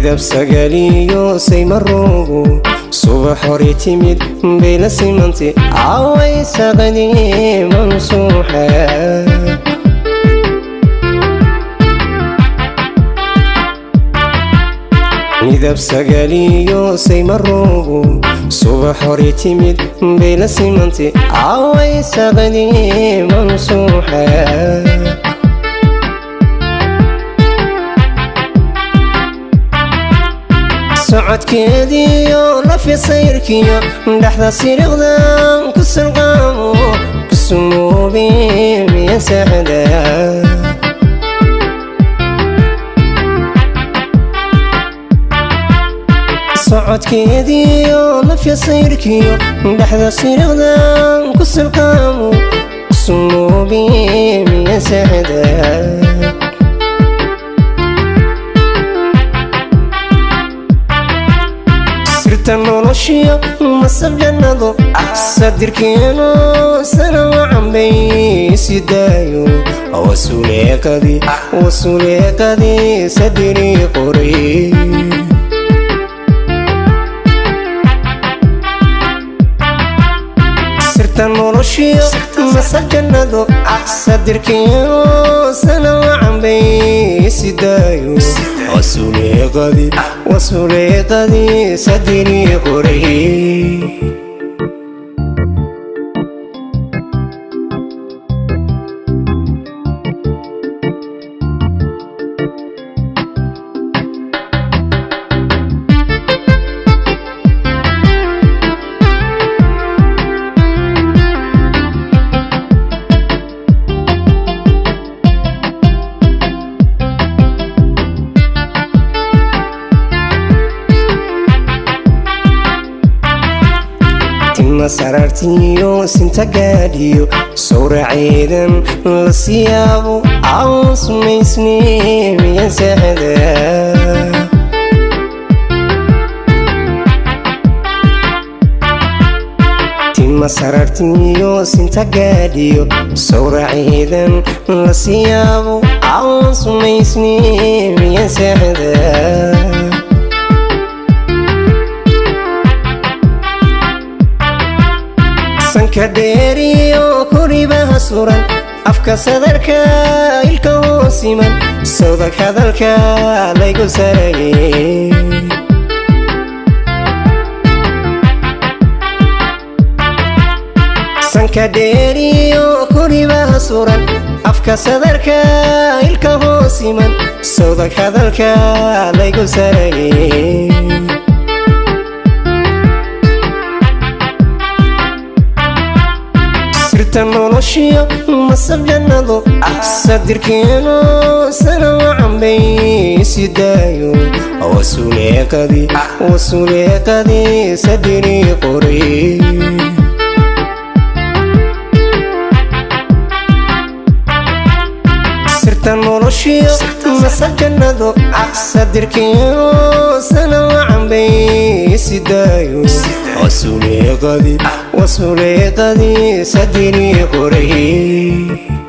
midab sagaliyo saymarugo subax hore timid bela simanti away saqadi mansuha midab sagaliyo saymarugo subax hore timid bela simanti away saqadi mansuha socodkeediyo lafi sayrkiyo dhaxda siriqdan ku salqaamo ku sumoobi miya saxda socodkeediyo lafi sayrkiyo dhaxda siriqdan ku salqaamo ku sumoobi miya saxda noloshiyo masab jannado sadirkeeno sana wacan bay sidaayo wasuleeqadii sadiri qoray sirta noloshiyo masab jannado sadirkeeno sana wacan bay sidaayo wasuleeqadii sadiri qoray sarartiyo sinta gaadhiyo sawraceedan la siyaabo aan sumaysni miya saxda tima sarartiyo sinta gaadhiyo sawraceedan la siyaabo aan sumaysni miya saxda sanka dheeriyo kuribaha suran afka sadarka ilka hoosiman sawdag hadalka laygu sarayay sanka dheeriyo kuribaha suran afka sadarka ilka hoosiman sawdag hadalka laygu sarayay noloshiyo masab jannado sadirkeeno sana wacan bay sidaayo wasuleeqadii sadiri qoray sirta noloshiyo masab jannado sadirkeeno sana wacan bay sidaayo wasuleeqadii sadiri qoray